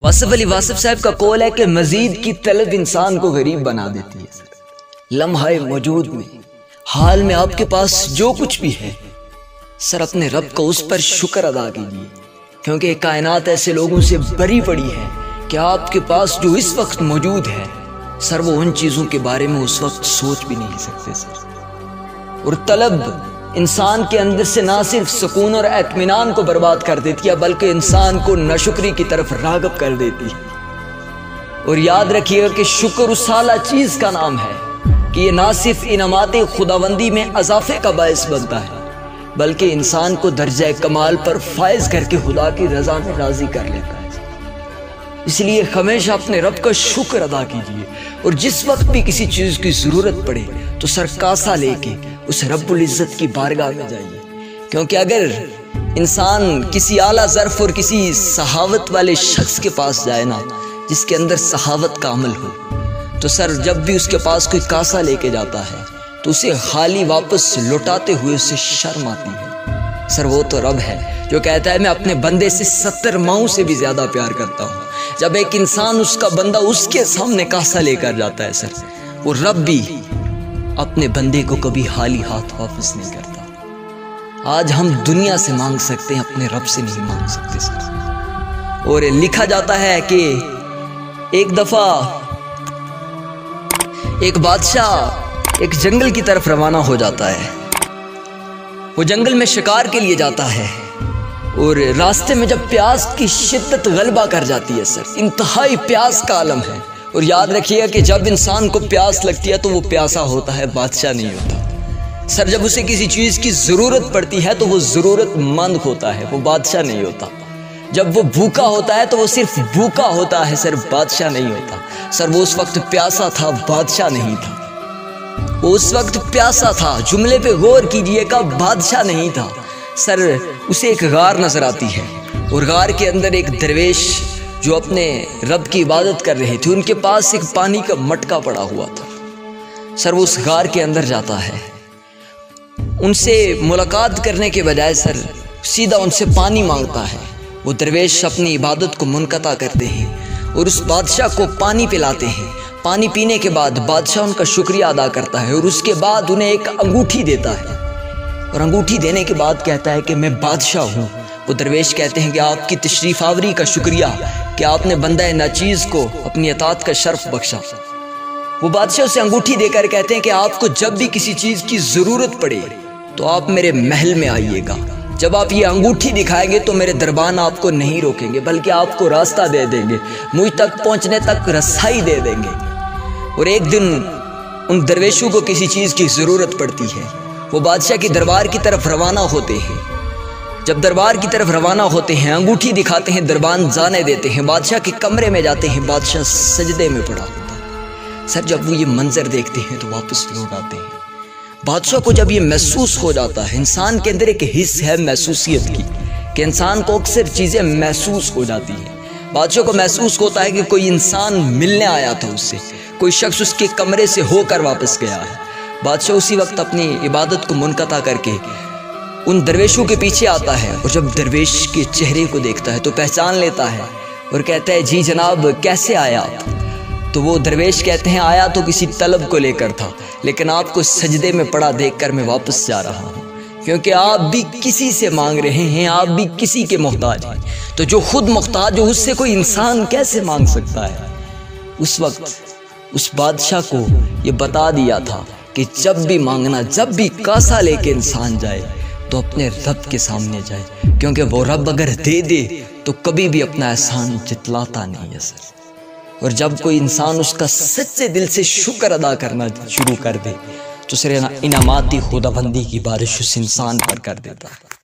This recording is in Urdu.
واصف علی واصف صاحب کا قول ہے کہ مزید کی طلب انسان کو غریب بنا دیتی ہے۔ لمحہ موجود میں حال میں آپ کے پاس جو کچھ بھی ہے سر اپنے رب کا اس پر شکر ادا کیجیے، کیونکہ کائنات ایسے لوگوں سے بری پڑی ہے کہ آپ کے پاس جو اس وقت موجود ہے سر وہ ان چیزوں کے بارے میں اس وقت سوچ بھی نہیں سکتے سر۔ اور طلب انسان کے اندر سے نہ صرف سکون اور اطمینان کو برباد کر دیتی ہے بلکہ انسان کو ناشکری کی طرف راغب کر دیتی ہے۔ اور یاد رکھیے گا کہ شکر اس اعلیٰ چیز کا نام ہے کہ یہ نہ صرف انعامات خداوندی میں اضافے کا باعث بنتا ہے بلکہ انسان کو درجہ کمال پر فائز کر کے خدا کی رضا میں راضی کر لیتا ہے۔ اس لیے ہمیشہ اپنے رب کا شکر ادا کیجیے، اور جس وقت بھی کسی چیز کی ضرورت پڑے تو سر کاسا لے کے اس رب العزت کی بارگاہ میں جائیے، کیونکہ اگر انسان کسی اعلیٰ ظرف اور کسی سخاوت والے شخص کے پاس جائے نا جس کے اندر سخاوت کا عمل ہو، تو سر جب بھی اس کے پاس کوئی کاسا لے کے جاتا ہے تو اسے خالی واپس لوٹاتے ہوئے اسے شرم آتی ہے۔ سر وہ تو رب ہے جو کہتا ہے میں اپنے بندے سے 70 ماؤں سے بھی زیادہ پیار کرتا ہوں۔ جب ایک انسان اس کا بندہ اس کے سامنے کاسا لے کر جاتا ہے سر، وہ رب بھی اپنے بندے کو کبھی خالی ہاتھ واپس نہیں کرتا۔ آج ہم دنیا سے مانگ سکتے ہیں، اپنے رب سے نہیں مانگ سکتے سر۔ اور لکھا جاتا ہے کہ ایک دفعہ ایک بادشاہ ایک جنگل کی طرف روانہ ہو جاتا ہے۔ وہ جنگل میں شکار کے لیے جاتا ہے اور راستے میں جب پیاس کی شدت غلبہ کر جاتی ہے سر، انتہائی پیاس کا عالم ہے۔ اور یاد رکھیے گا کہ جب انسان کو پیاس لگتی ہے تو وہ پیاسا ہوتا ہے، بادشاہ نہیں ہوتا سر۔ جب اسے کسی چیز کی ضرورت پڑتی ہے تو وہ ضرورت مند ہوتا ہے، وہ بادشاہ نہیں ہوتا۔ جب وہ بھوکا ہوتا ہے تو وہ صرف بھوکا ہوتا ہے سر، بادشاہ نہیں ہوتا سر۔ وہ اس وقت پیاسا تھا، بادشاہ نہیں تھا۔ وہ اس وقت پیاسا تھا، جملے پہ غور کیجئے گا، بادشاہ نہیں تھا سر۔ اسے ایک غار نظر آتی ہے اور غار کے اندر ایک درویش جو اپنے رب کی عبادت کر رہے تھے، ان کے پاس ایک پانی کا مٹکا پڑا ہوا تھا سر۔ وہ اس غار کے اندر جاتا ہے، ان سے ملاقات کرنے کے بجائے سر سیدھا ان سے پانی مانگتا ہے۔ وہ درویش اپنی عبادت کو منقطع کرتے ہیں اور اس بادشاہ کو پانی پلاتے ہیں۔ پانی پینے کے بعد بادشاہ ان کا شکریہ ادا کرتا ہے اور اس کے بعد انہیں ایک انگوٹھی دیتا ہے، اور انگوٹھی دینے کے بعد کہتا ہے کہ میں بادشاہ ہوں۔ وہ درویش کہتے ہیں کہ آپ کی تشریف آوری کا شکریہ کہ آپ نے بندہ ناچیز کو اپنی اطاعت کا شرف بخشا۔ وہ بادشاہ اسے انگوٹھی دے کر کہتے ہیں کہ آپ کو جب بھی کسی چیز کی ضرورت پڑے تو آپ میرے محل میں آئیے گا۔ جب آپ یہ انگوٹھی دکھائیں گے تو میرے دربان آپ کو نہیں روکیں گے بلکہ آپ کو راستہ دے دیں گے، مجھ تک پہنچنے تک رسائی دے دیں گے۔ اور ایک دن ان درویشوں کو کسی چیز کی ضرورت پڑتی ہے، وہ بادشاہ کے دربار کی طرف روانہ ہوتے ہیں۔ جب دربار کی طرف روانہ ہوتے ہیں، انگوٹھی دکھاتے ہیں، دربان جانے دیتے ہیں، بادشاہ کے کمرے میں جاتے ہیں، بادشاہ سجدے میں پڑا ہوتا ہے سر۔ جب وہ یہ منظر دیکھتے ہیں تو واپس لوٹ آتے ہیں۔ بادشاہ کو جب یہ محسوس ہو جاتا ہے، انسان کے اندر ایک حص ہے محسوسیت کی کہ انسان کو اکثر چیزیں محسوس ہو جاتی ہیں۔ بادشاہ کو محسوس ہوتا ہے کہ کوئی انسان ملنے آیا تھا اس سے، کوئی شخص اس کے کمرے سے ہو کر واپس گیا ہے۔ بادشاہ اسی وقت اپنی عبادت کو منقطع کر کے ان درویشوں کے پیچھے آتا ہے، اور جب درویش کے چہرے کو دیکھتا ہے تو پہچان لیتا ہے اور کہتا ہے جی جناب کیسے آیا آپ؟ تو وہ درویش کہتے ہیں آیا تو کسی طلب کو لے کر تھا، لیکن آپ کو سجدے میں پڑا دیکھ کر میں واپس جا رہا ہوں، کیونکہ آپ بھی کسی سے مانگ رہے ہیں، آپ بھی کسی کے محتاج ہیں۔ تو جو خود محتاج ہو اس سے کوئی انسان کیسے مانگ سکتا ہے؟ اس وقت اس بادشاہ کو یہ بتا دیا تھا کہ جب بھی مانگنا، جب بھی کاسا لے کے انسان جائے تو اپنے رب کے سامنے جائے، کیونکہ وہ رب اگر دے دے تو کبھی بھی اپنا احسان جتلاتا نہیں ہے سر۔ اور جب کوئی انسان اس کا سچے دل سے شکر ادا کرنا شروع کر دے تو سر انعاماتی خداوندی کی بارش اس انسان پر کر دیتا ہے۔